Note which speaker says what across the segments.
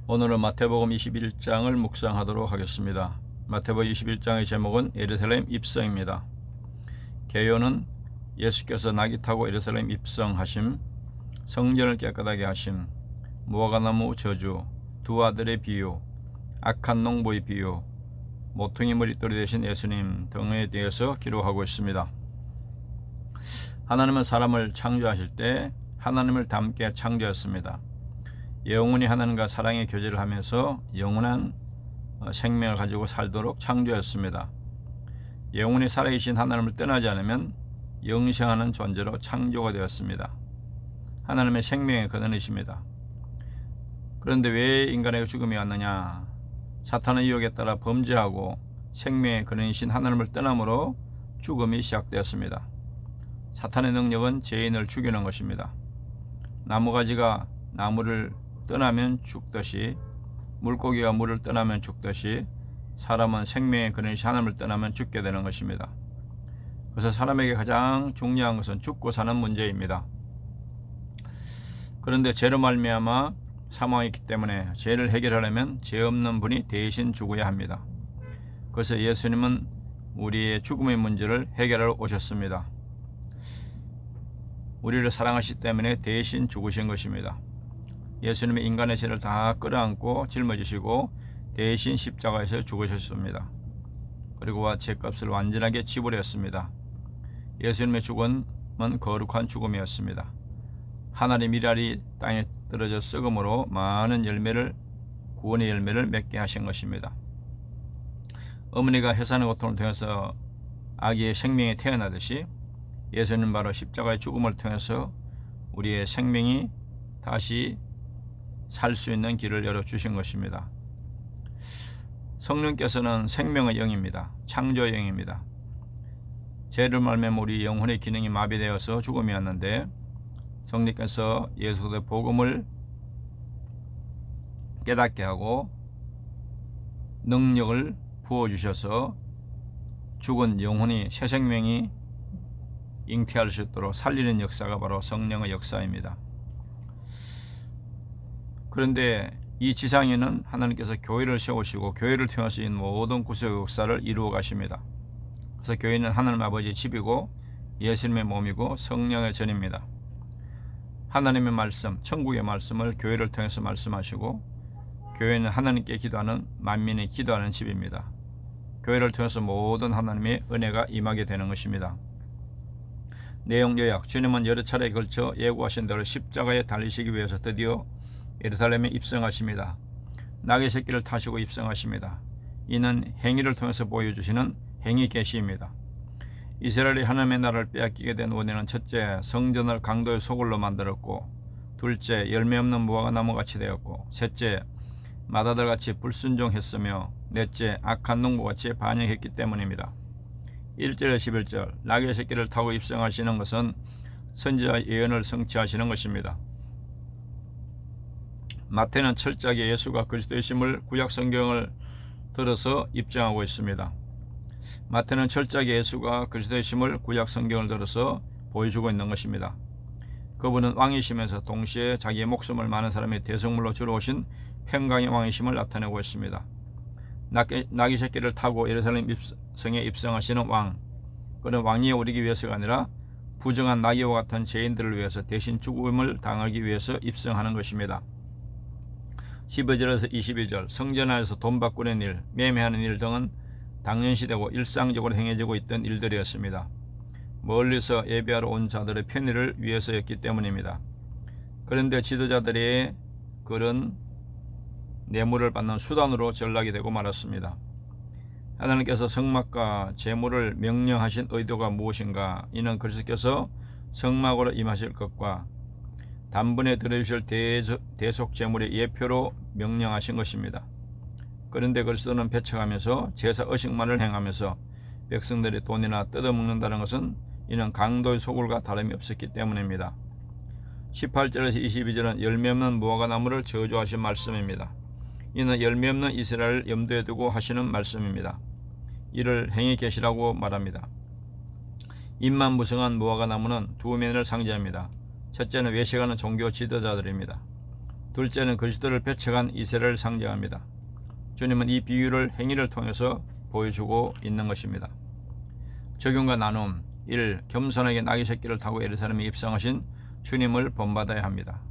Speaker 1: 오늘은 마태복음 21장을 묵상하도록 하겠습니다. 마태복음 21장의 제목은 예루살렘 입성입니다. 개요는 예수께서 나귀 타고 예루살렘 입성하심, 성전을 깨끗하게 하심, 무화과나무 저주, 두 아들의 비유, 악한 농부의 비유, 모퉁이 머릿돌이 되신 예수님 등에 대해서 기록하고 있습니다. 하나님은 사람을 창조하실 때 하나님을 닮게 창조했습니다. 영원히 하나님과 사랑의 교제를 하면서 영원한 생명을 가지고 살도록 창조했습니다. 영원히 살아계신 하나님을 떠나지 않으면 영생하는 존재로 창조가 되었습니다. 하나님의 생명의 근원이십니다. 그런데 왜 인간에게 죽음이 왔느냐? 사탄의 유혹에 따라 범죄하고 생명의 근원이신 하나님을 떠남으로 죽음이 시작되었습니다. 사탄의 능력은 죄인을 죽이는 것입니다. 나무가지가 나무를 떠나면 죽듯이, 물고기가 물을 떠나면 죽듯이, 사람은 생명의 근원이신 하나님을 떠나면 죽게 되는 것입니다. 그래서 사람에게 가장 중요한 것은 죽고 사는 문제입니다. 그런데 죄로 말미암아 사망이 있기 때문에 죄를 해결하려면 죄 없는 분이 대신 죽어야 합니다. 그래서 예수님은 우리의 죽음의 문제를 해결하러 오셨습니다. 우리를 사랑하시기 때문에 대신 죽으신 것입니다. 예수님의 인간의 죄를 다 끌어안고 짊어지시고 대신 십자가에서 죽으셨습니다. 그리고 죄값을 완전하게 지불했습니다. 예수님의 죽음은 거룩한 죽음이었습니다. 하늘의 밀알이 땅에 떨어져 썩음으로 많은 구원의 열매를 맺게 하신 것입니다. 어머니가 해산의 고통을 통해서 아기의 생명이 태어나듯이 예수님 바로 십자가의 죽음을 통해서 우리의 생명이 다시 살 수 있는 길을 열어주신 것입니다. 성령께서는 생명의 영입니다. 창조의 영입니다. 죄를 말미암아 우리 영혼의 기능이 마비되어서 죽음이 왔는데 성령께서 예수 그리스도의 복음을 깨닫게 하고 능력을 부어주셔서 죽은 영혼이 새 생명이 잉태할 수 있도록 살리는 역사가 바로 성령의 역사입니다. 그런데 이 지상에는 하나님께서 교회를 세우시고 교회를 통해서 이 모든 구속의 역사를 이루어 가십니다. 그래서 교회는 하나님 아버지의 집이고 예수님의 몸이고 성령의 전입니다. 하나님의 말씀, 천국의 말씀을 교회를 통해서 말씀하시고 교회는 하나님께 기도하는 만민이 기도하는 집입니다. 교회를 통해서 모든 하나님의 은혜가 임하게 되는 것입니다. 내용 요약: 주님은 여러 차례에 걸쳐 예고하신 대로 십자가에 달리시기 위해서 드디어 예루살렘에 입성하십니다. 나귀 새끼를 타시고 입성하십니다. 이는 행위를 통해서 보여주시는 행위 계시입니다. 이스라엘이 하나님의 나라를 빼앗기게 된 원인은 첫째, 성전을 강도의 소굴로 만들었고, 둘째, 열매 없는 무화과나무같이 되었고, 셋째, 마다들같이 불순종했으며, 넷째, 악한 농부같이 반역했기 때문입니다. 1절에서 11절, 나귀 새끼를 타고 입성하시는 것은 선지자의 예언을 성취하시는 것입니다. 마태는 철저하게 예수가 그리스도이심을 구약 성경을 들어서 입증하고 있습니다. 마태는 철저하게 예수가 그리스도이심을 구약 성경을 들어서 보여주고 있는 것입니다. 그분은 왕이시면서 동시에 자기의 목숨을 많은 사람의 대성물로 주러 오신 평강의 왕이심을 나타내고 있습니다. 나귀 새끼를 타고 예루살렘 성에 입성하시는 왕, 그는 왕위에 오르기 위해서가 아니라 부정한 나귀와 같은 죄인들을 위해서 대신 죽음을 당하기 위해서 입성하는 것입니다. 15절에서 22절, 성전 안에서 돈 바꾸는 일, 매매하는 일 등은 당연시되고 일상적으로 행해지고 있던 일들이었습니다. 멀리서 예배하러 온 자들의 편의를 위해서였기 때문입니다. 그런데 지도자들의 그런 뇌물을 받는 수단으로 전락이 되고 말았습니다. 하나님께서 성막과 제물을 명령하신 의도가 무엇인가? 이는 그리스도께서 성막으로 임하실 것과 단번에 드려주실 대속 제물의 예표로 명령하신 것입니다. 그런데 그리스도는 배척하면서 제사 의식만을 행하면서 백성들의 돈이나 뜯어먹는다는 것은 이는 강도의 소굴과 다름이 없었기 때문입니다. 18절에서 22절은 열매 없는 무화과나무를 저주하신 말씀입니다. 이는 열매 없는 이스라엘을 염두에 두고 하시는 말씀입니다. 이를 행히 계시라고 말합니다. 잎만 무성한 무화과나무는 두 면을 상징합니다. 첫째는 외식하는 종교 지도자들입니다. 둘째는 그리스도를 배척한 이스라엘을 상징합니다. 주님은 이 비유를 행위를 통해서 보여주고 있는 것입니다. 적용과 나눔 1. 겸손하게 나귀 새끼를 타고 예루살렘에 입성하신 주님을 본받아야 합니다.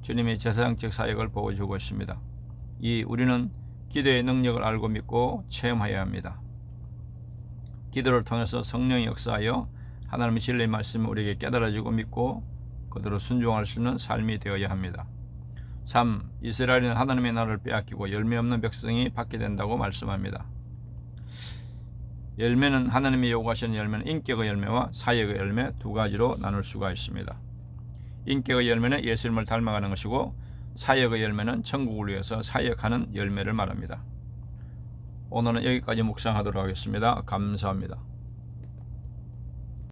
Speaker 1: 주님의 제사장적 사역을 보여주고 있습니다. 2. 우리는 기도의 능력을 알고 믿고 체험해야 합니다. 기도를 통해서 성령이 역사하여 하나님의 진리의 말씀을 우리에게 깨달아지고 믿고 그대로 순종할 수 있는 삶이 되어야 합니다. 3. 이스라엘은 하나님의 나라를 빼앗기고 열매 없는 백성이 받게 된다고 말씀합니다. 열매는 하나님이 요구하시는 열매는 인격의 열매와 사역의 열매 두 가지로 나눌 수가 있습니다. 인격의 열매는 예수님을 닮아가는 것이고 사역의 열매는 천국을 위해서 사역하는 열매를 말합니다. 오늘은 여기까지 묵상하도록 하겠습니다. 감사합니다.